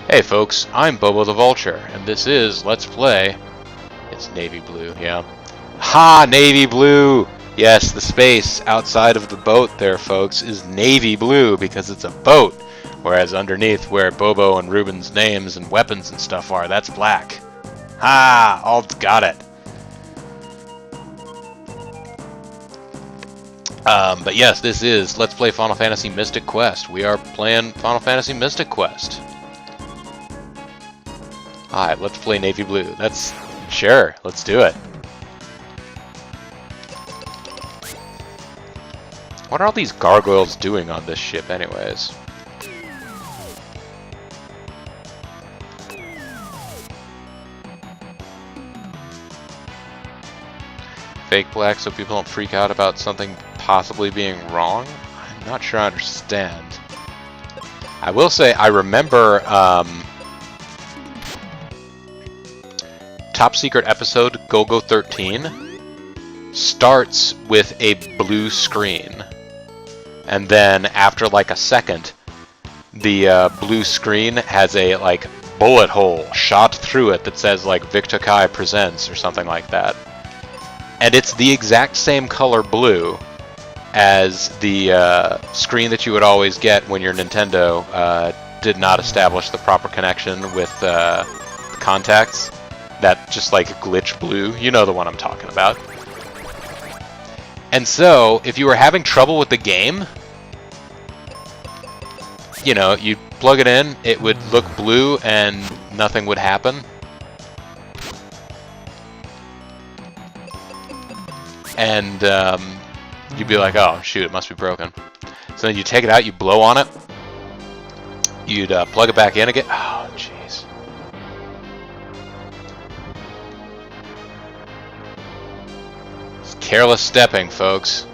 Hey folks, I'm Bobo the Vulture, and this is Let's Play. It's navy blue, yeah. Ha! Navy blue! Yes, the space outside of the boat there, folks, is navy blue because it's a boat, whereas underneath where Bobo and Ruben's names and weapons and stuff are, that's black. Ha! All got it. But yes, this is Let's Play Final Fantasy Mystic Quest. We are playing Final Fantasy Mystic Quest. Alright, let's play navy blue. That's... sure, let's do it. What are all these gargoyles doing on this ship anyways? Fake black so people don't freak out about something possibly being wrong? I'm not sure I understand. I will say I remember Top Secret episode GoGo 13 starts with a blue screen. And then after like a second, the blue screen has a like bullet hole shot through it that says like Victor Kai presents or something like that. And it's the exact same color blue as the screen that you would always get when your Nintendo did not establish the proper connection with the contacts. That just like glitch blue, you know the one I'm talking about. And so, if you were having trouble with the game, you know, you'd plug it in, it would look blue and nothing would happen. And you'd be like, oh shoot, it must be broken. So then you take it out, you blow on it, you'd plug it back in again. Oh jeez. It's careless stepping, folks.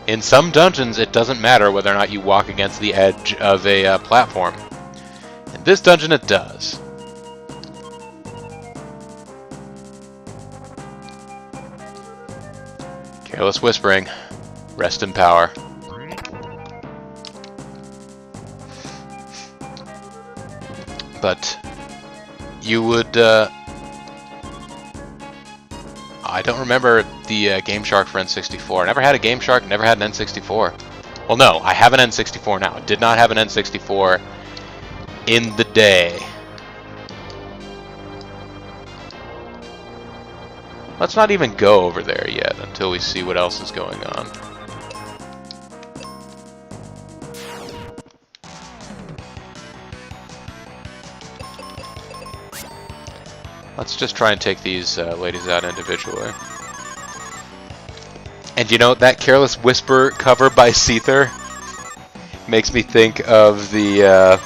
In some dungeons, it doesn't matter whether or not you walk against the edge of a platform. In this dungeon, it does. Careless whispering. Rest in power. But you would... I don't remember the Game Shark for N64. I never had a Game Shark, never had an N64. Well, no, I have an N64 now. I did not have an N64 in the day. Let's not even go over there yet until we see what else is going on. Let's just try and take these ladies out individually. And you know, that Careless Whisper cover by Seether makes me think of the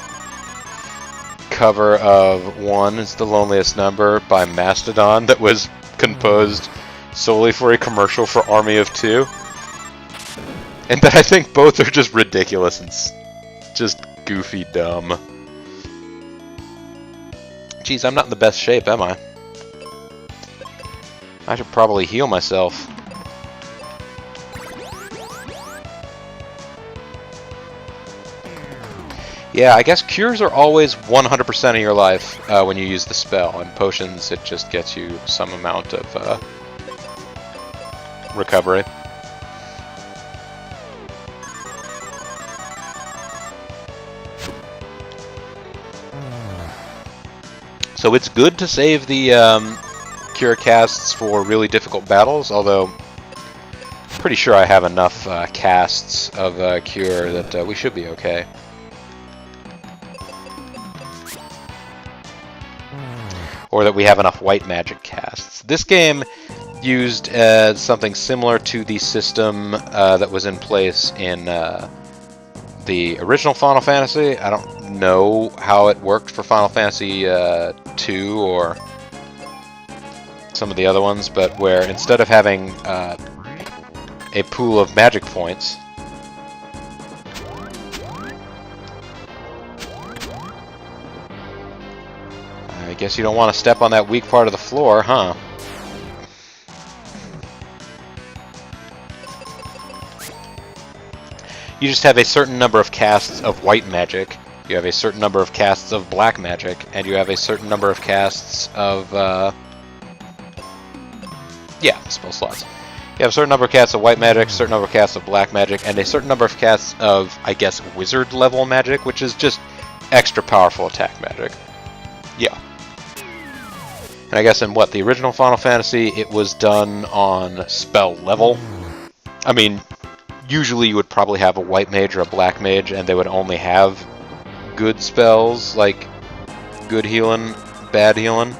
cover of One is the Loneliest Number by Mastodon that was composed solely for a commercial for Army of Two. And that I think both are just ridiculous and just goofy dumb. Geez, I'm not in the best shape, am I? I should probably heal myself. Yeah, I guess cures are always 100% of your life when you use the spell, and potions, it just gets you some amount of recovery. So it's good to save the cure casts for really difficult battles, although I'm pretty sure I have enough casts of cure that we should be okay. Or that we have enough white magic casts. This game used something similar to the system that was in place in the original Final Fantasy. I don't know how it worked for Final Fantasy 2 or some of the other ones, but where instead of having a pool of magic points, I guess you don't want to step on that weak part of the floor, huh? You just have a certain number of casts of white magic, You have a certain number of casts of black magic, and you have a certain number of casts of, yeah, spell slots. You have a certain number of casts of white magic, a certain number of casts of black magic, and a certain number of casts of, I guess, wizard level magic, which is just extra powerful attack magic. Yeah. And I guess in what, the original Final Fantasy, it was done on spell level. I mean, usually you would probably have a white mage or a black mage, and they would only have good spells, like good healing, bad healing.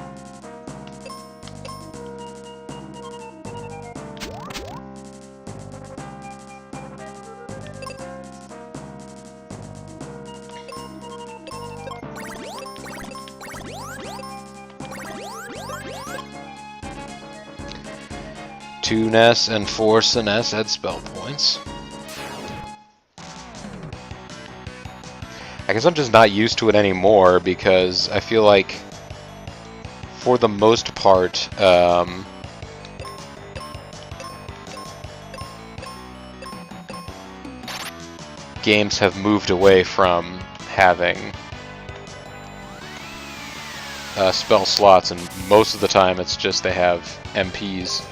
Two Ness and 4 Siness had spell points. I guess I'm just not used to it anymore because I feel like, for the most part, games have moved away from having spell slots, and most of the time it's just they have MPs.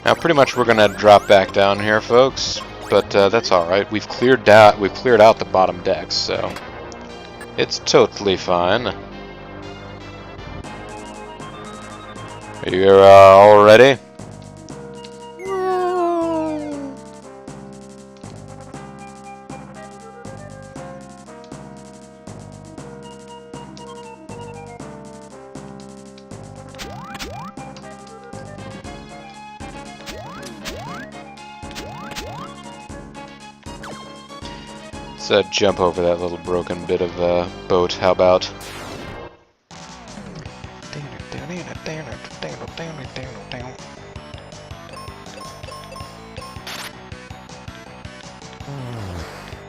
Now, pretty much we're gonna drop back down here, folks, but that's all right. We've cleared out the bottom decks, so it's totally fine. Are you all ready? Let's jump over that little broken bit of boat, how about?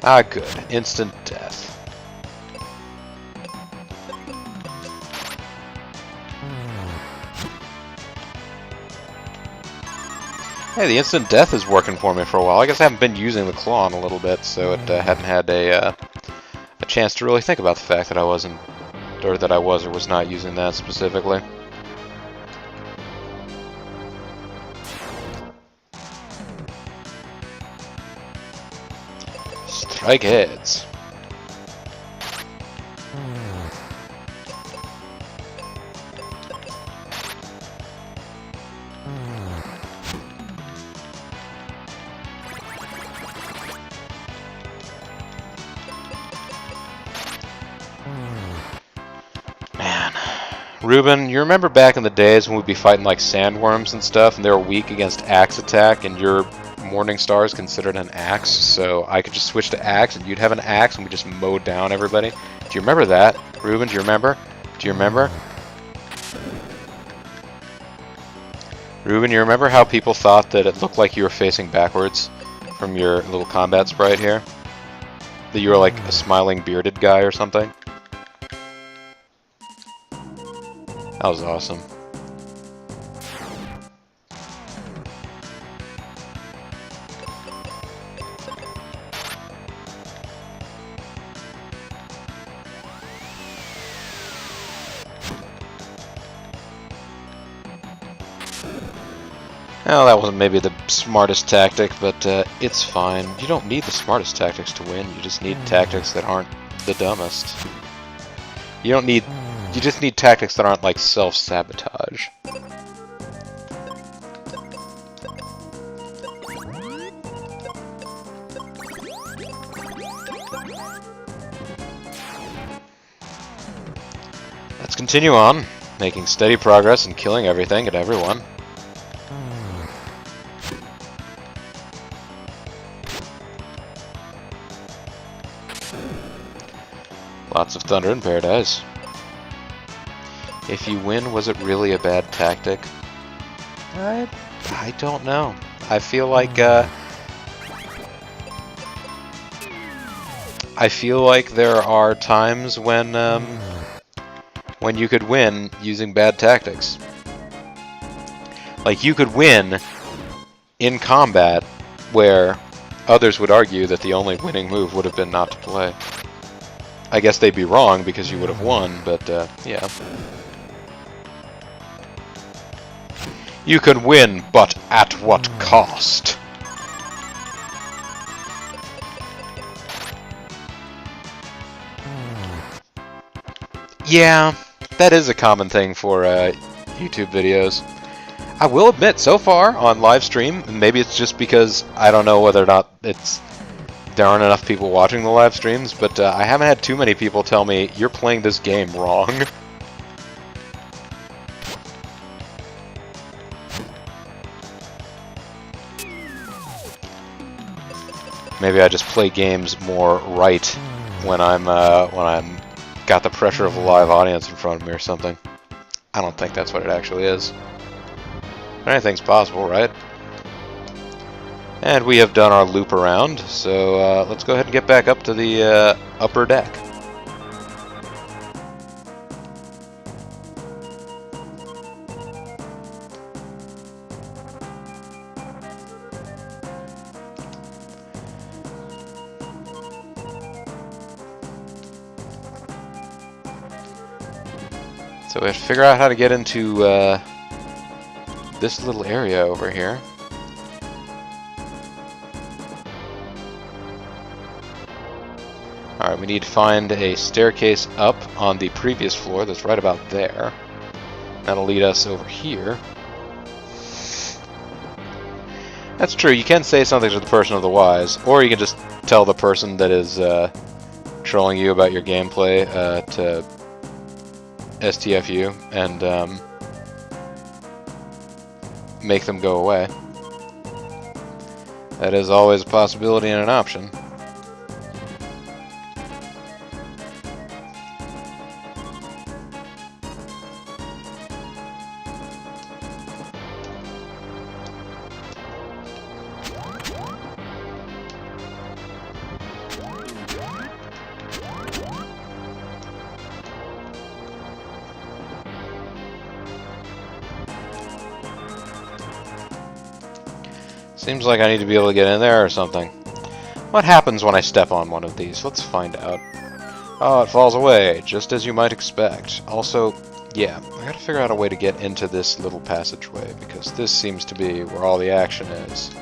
Ah, good. Instant death. Hey, the instant death is working for me for a while. I guess I haven't been using the claw in a little bit, so it hadn't had a chance to really think about the fact that I wasn't, or that I was or was not using that specifically. Strike heads. Ruben, you remember back in the days when we'd be fighting like sandworms and stuff, and they were weak against axe attack, and your Morning Star is considered an axe, so I could just switch to axe, and you'd have an axe, and we just mow down everybody? Do you remember that? Ruben, do you remember? Do you remember? Ruben, you remember how people thought that it looked like you were facing backwards from your little combat sprite here? That you were like a smiling bearded guy or something? That was awesome. Well, that wasn't maybe the smartest tactic, but it's fine. You don't need the smartest tactics to win, you just need tactics that aren't the dumbest. You just need tactics that aren't like self-sabotage. Let's continue on, making steady progress and killing everything and everyone. Lots of thunder in paradise. If you win, was it really a bad tactic? I don't know. I feel like there are times when you could win using bad tactics. Like, you could win in combat where others would argue that the only winning move would have been not to play. I guess they'd be wrong because you would have won, but yeah. You can win, but at what cost? Yeah, that is a common thing for YouTube videos. I will admit, so far on live stream, maybe it's just because I don't know whether or not there aren't enough people watching the live streams, but I haven't had too many people tell me, you're playing this game wrong. Maybe I just play games more right when I'm got the pressure of a live audience in front of me or something. I don't think that's what it actually is. But anything's possible, right? And we have done our loop around, so let's go ahead and get back up to the upper deck. So we have to figure out how to get into this little area over here. Alright, we need to find a staircase up on the previous floor that's right about there. That'll lead us over here. That's true, you can say something to the person of the wise, or you can just tell the person that is trolling you about your gameplay to STFU and make them go away. That is always a possibility and an option. Seems like I need to be able to get in there or something. What happens when I step on one of these? Let's find out. Oh, it falls away, just as you might expect. Also, yeah, I gotta figure out a way to get into this little passageway, because this seems to be where all the action is.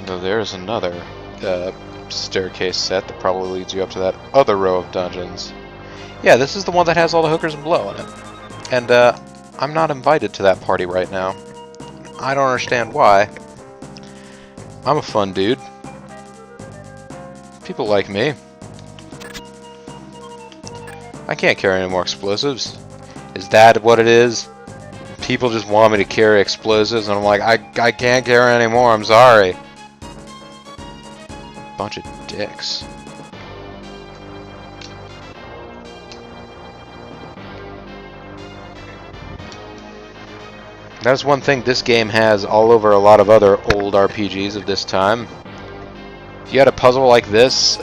Though there's another staircase set that probably leads you up to that other row of dungeons. Yeah, this is the one that has all the hookers and blow in it. And I'm not invited to that party right now. I don't understand why. I'm a fun dude. People like me. I can't carry any more explosives. Is that what it is? People just want me to carry explosives, and I'm like, I can't carry any more, I'm sorry. Bunch of dicks. That's one thing this game has all over a lot of other old RPGs of this time. If you had a puzzle like this,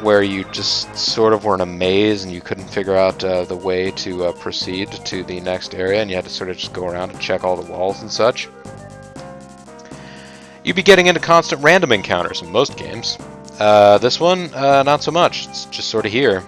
where you just sort of were in a maze and you couldn't figure out the way to proceed to the next area, and you had to sort of just go around and check all the walls and such, you'd be getting into constant random encounters in most games. This one, not so much. It's just sort of here.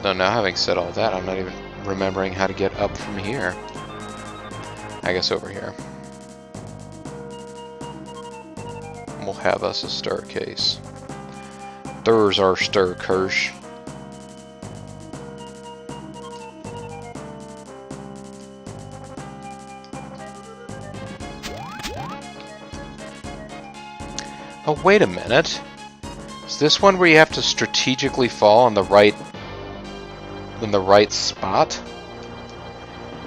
Though now, having said all that, I'm not even remembering how to get up from here. I guess over here. We'll have us a staircase. There's our staircase. Oh, wait a minute. Is this one where you have to strategically fall in the right spot?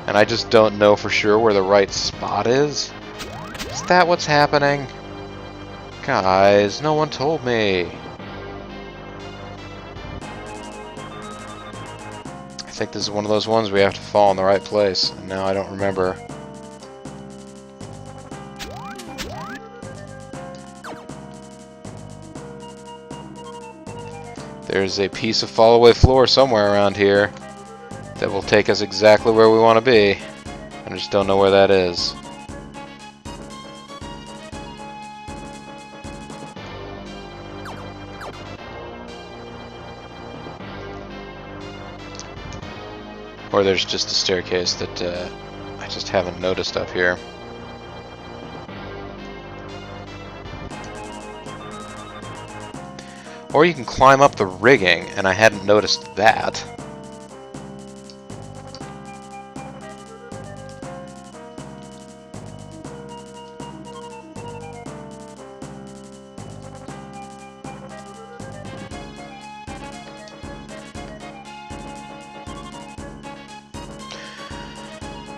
And I just don't know for sure where the right spot is? Is that what's happening? Guys, no one told me. I think this is one of those ones where you have to fall in the right place, and now I don't remember. There's a piece of fall-away floor somewhere around here that will take us exactly where we want to be. I just don't know where that is. Or there's just a staircase that I just haven't noticed up here. Or you can climb up the rigging, and I hadn't noticed that.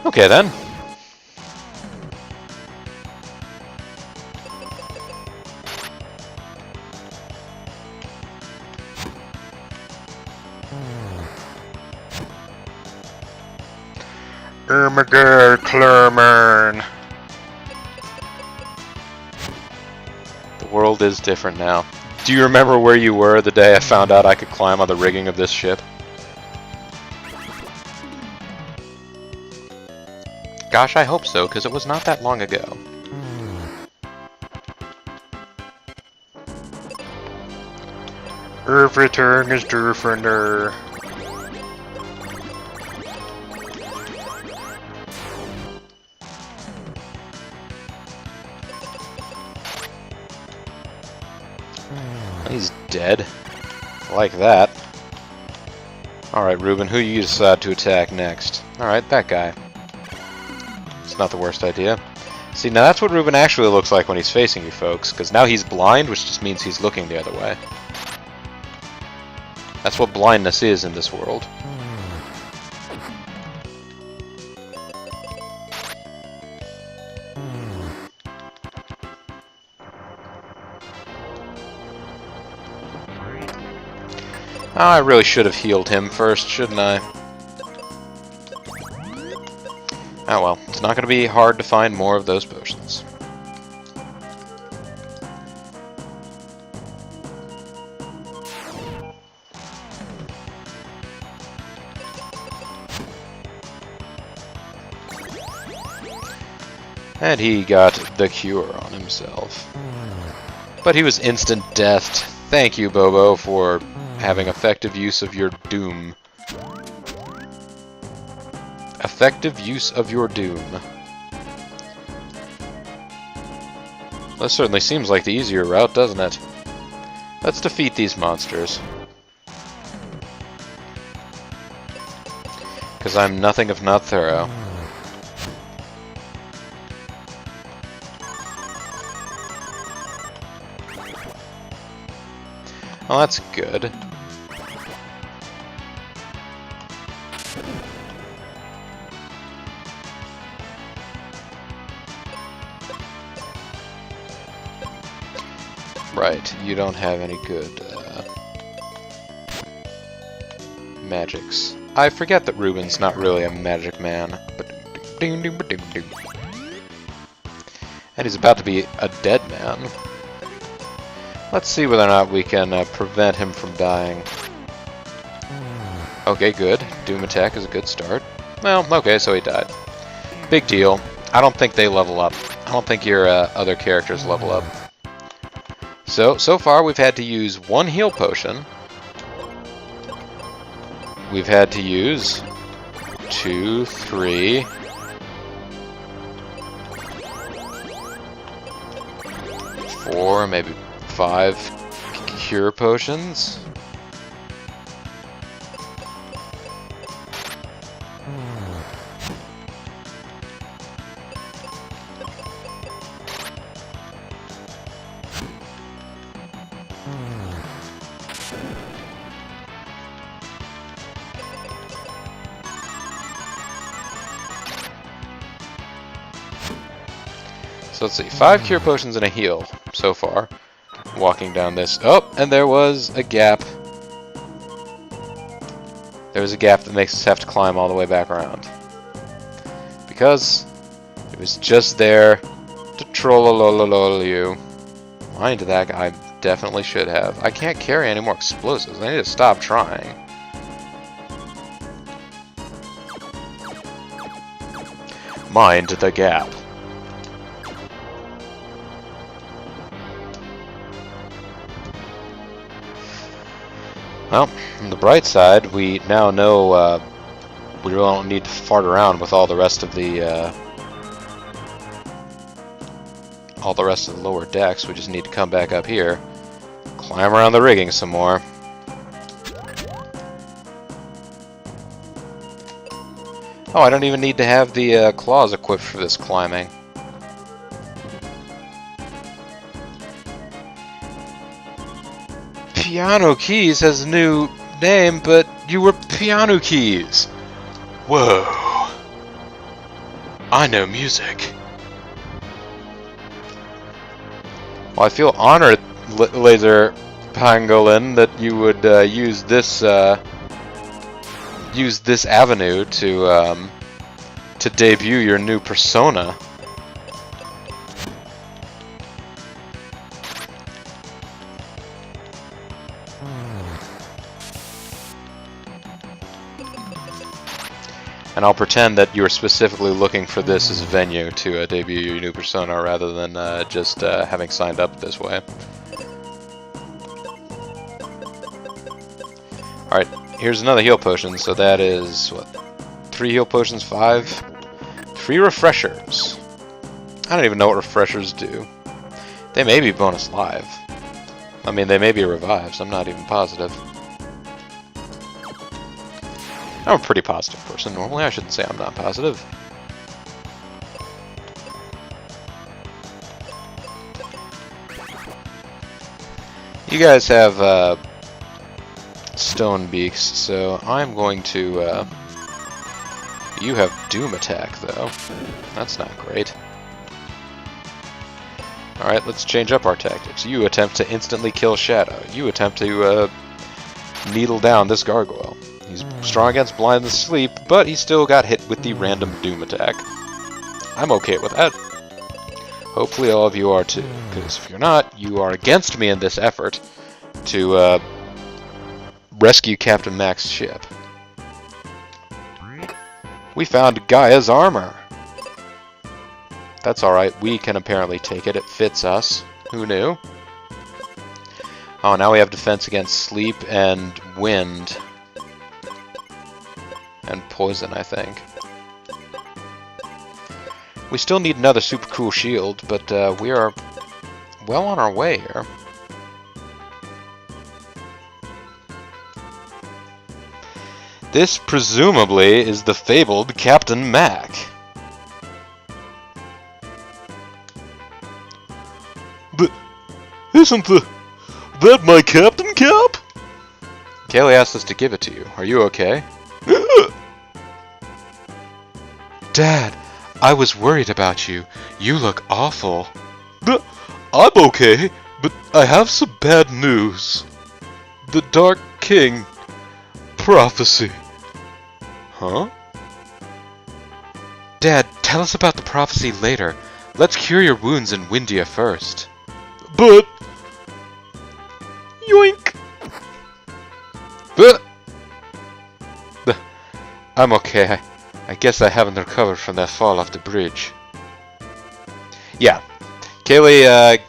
Okay then. Ermiger Clermern. The world is different now. Do you remember where you were the day I found out I could climb on the rigging of this ship? Gosh, I hope so, because it was not that long ago. Everything is different. He's dead. Like that. Alright, Ruben, who you decide to attack next? Alright, that guy. It's not the worst idea. See, now that's what Ruben actually looks like when he's facing you folks, because now he's blind, which just means he's looking the other way. That's what blindness is in this world. Oh, I really should have healed him first, shouldn't I? Oh well, it's not going to be hard to find more of those potions. And he got the cure on himself. But he was instant deathed. Thank you, Bobo, for having effective use of your doom. Effective use of your doom. That certainly seems like the easier route, doesn't it? Let's defeat these monsters. Because I'm nothing if not thorough. Well, that's good. Right, you don't have any good magics. I forget that Ruben's not really a magic man. And he's about to be a dead man. Let's see whether or not we can prevent him from dying. Okay, good. Doom attack is a good start. Well, okay, so he died. Big deal. I don't think they level up. I don't think your other characters level up. So far we've had to use one heal potion. We've had to use 2, 3... 4, maybe 5 cure potions. So let's see, 5 cure potions and a heal so far. Walking down this. Oh, and there was a gap. There was a gap that makes us have to climb all the way back around. Because it was just there to troll you. Mind that I definitely should have. I can't carry any more explosives. I need to stop trying. Mind the gap. Well, on the bright side, we now know we really don't need to fart around with all the rest of the lower decks. We just need to come back up here, climb around the rigging some more. Oh, I don't even need to have the claws equipped for this climbing. Piano Keys has a new name, but you were Piano Keys. Whoa. I know music. Well, I feel honored, Laser Pangolin, that you would use this avenue to debut your new persona. And I'll pretend that you're specifically looking for this as a venue to debut your new persona rather than just having signed up this way. Alright, here's another heal potion, so that is, what, 3 heal potions, 5? 3 refreshers. I don't even know what refreshers do. They may be bonus live. I mean, they may be revives, I'm not even positive. I'm a pretty positive person. Normally, I shouldn't say I'm not positive. You guys have stone beaks, so I'm going to. You have doom attack, though. That's not great. All right, let's change up our tactics. You attempt to instantly kill Shadow. You attempt to needle down this gargoyle. He's strong against blindness sleep, but he still got hit with the random doom attack. I'm okay with that. Hopefully all of you are too, because if you're not, you are against me in this effort to rescue Captain Mac's ship. We found Gaia's armor. That's alright, we can apparently take it. It fits us. Who knew? Oh, now we have defense against sleep and wind. And poison, I think. We still need another super cool shield, but we are well on our way here. This, presumably, is the fabled Captain Mac. But isn't that my Captain Cap? Kaylee asked us to give it to you. Are you okay? Dad, I was worried about you. You look awful. I'm okay, but I have some bad news. The Dark King prophecy. Huh? Dad, tell us about the prophecy later. Let's cure your wounds in Windia first. But... Yoink! I'm okay. I guess I haven't recovered from that fall off the bridge. Yeah. Kaylee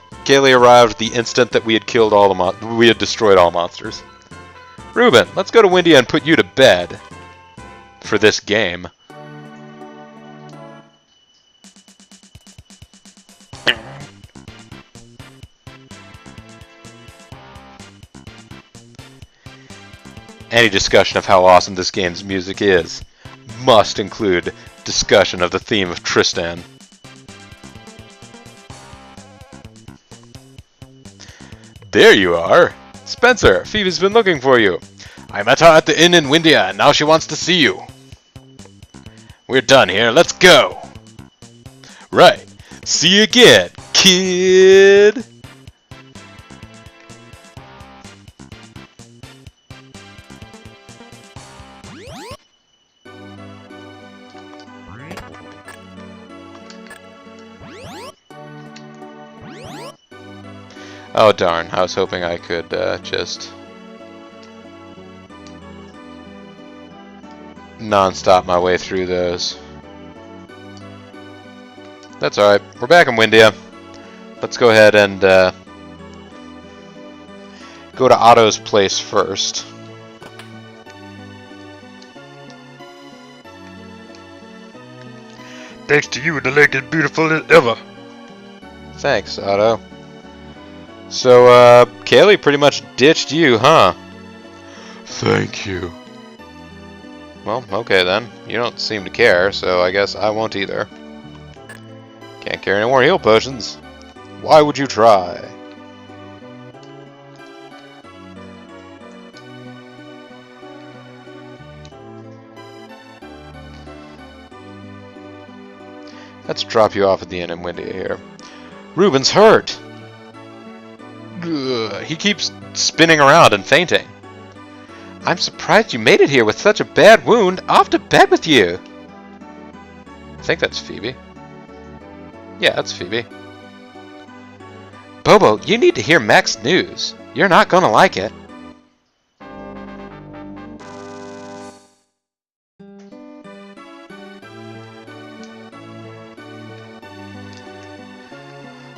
arrived the instant that we had killed all the we had destroyed all monsters. Ruben, let's go to Windia and put you to bed. For this game. Any discussion of how awesome this game's music is must include discussion of the theme of Tristan. There you are! Spencer, Phoebe's been looking for you. I met her at the inn in Windia, and now she wants to see you. We're done here, let's go! Right, See you again, kid! Oh darn, I was hoping I could just non-stop my way through those. That's alright, we're back in Windia. Let's go ahead and go to Otto's place first. Thanks to you, the lake is beautiful as ever. Thanks, Otto. So, Kaylee pretty much ditched you, huh? Thank you. Well, okay then. You don't seem to care, so I guess I won't either. Can't carry any more heal potions. Why would you try? Let's drop you off at the inn in Windia here. Reuben's hurt! Ugh, he keeps spinning around and fainting. I'm surprised you made it here with such a bad wound. Off to bed with you! I think that's Phoebe. Yeah, that's Phoebe. Bobo, you need to hear Mac's news. You're not gonna like it.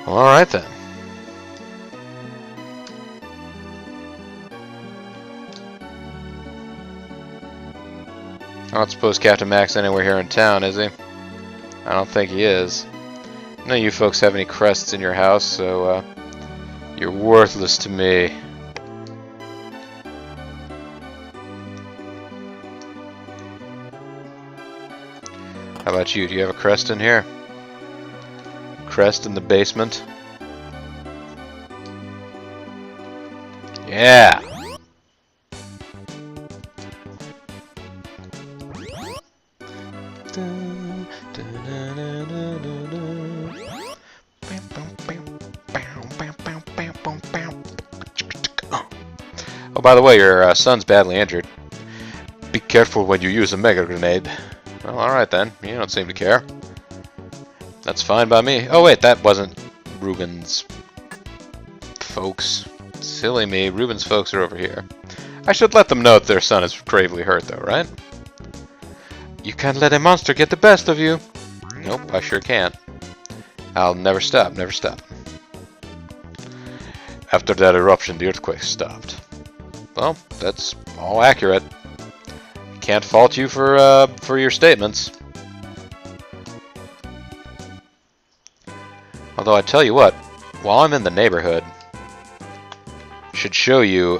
Alright then. I don't suppose Captain Mac's anywhere here in town, is he? I don't think he is. None of you folks have any crests in your house, so you're worthless to me. How about you? Do you have a crest in here? Crest in the basement? Yeah! Oh, by the way, your son's badly injured. Be careful when you use a mega grenade. Well, alright then. You don't seem to care. That's fine by me. Oh wait, that wasn't Reuben's folks. Silly me, Reuben's folks are over here. I should let them know that their son is gravely hurt though, right? You can't let a monster get the best of you. Nope, I sure can't. I'll never stop, never stop. After that eruption, the earthquake stopped. Well, that's all accurate. Can't fault you for your statements. Although I tell you what, while I'm in the neighborhood, I should show you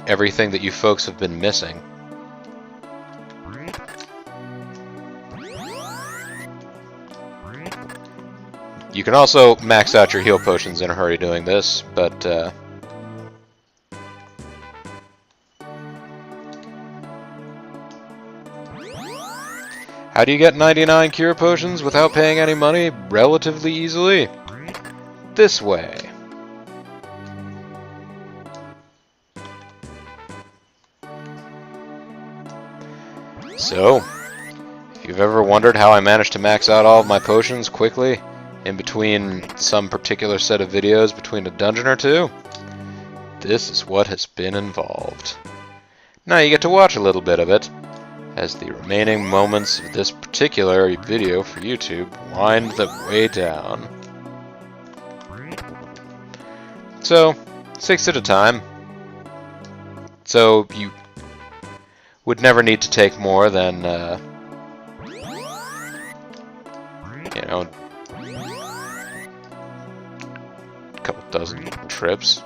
everything that you folks have been missing. You can also max out your heal potions in a hurry doing this, but how do you get 99 cure potions without paying any money relatively easily? This way. So, if you've ever wondered how I managed to max out all of my potions quickly in between some particular set of videos between a dungeon or two, this is what has been involved. Now you get to watch a little bit of it as the remaining moments of this particular video for YouTube wind the way down. So, 6 at a time. So you would never need to take more than, you know, a couple dozen trips.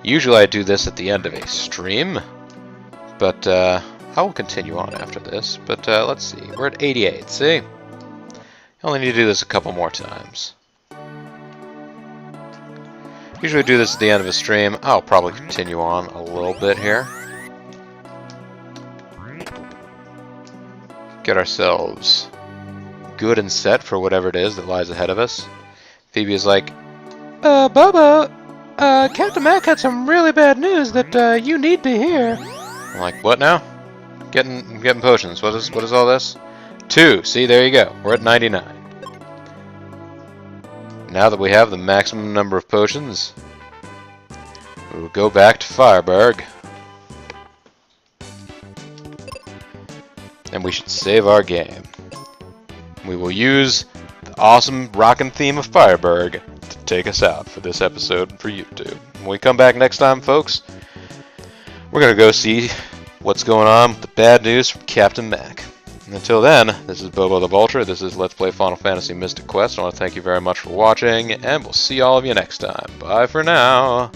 Usually I do this at the end of a stream, but I will continue on after this. But let's see, we're at 88, see? You only need to do this a couple more times. Usually do this at the end of a stream. I'll probably continue on a little bit here. Get ourselves good and set for whatever it is that lies ahead of us. Phoebe is like, Bobo, Captain Mac had some really bad news that you need to hear. I'm like, what now? Getting potions. What is all this? 2. See, there you go. We're at 99. Now that we have the maximum number of potions, we will go back to Fireburg. And we should save our game. We will use the awesome rockin' theme of Fireburg to take us out for this episode for YouTube. When we come back next time, folks, we're going to go see what's going on with the bad news from Captain Mac. And until then, this is Bobo the Vulture. This is Let's Play Final Fantasy Mystic Quest. I want to thank you very much for watching, and we'll see all of you next time. Bye for now.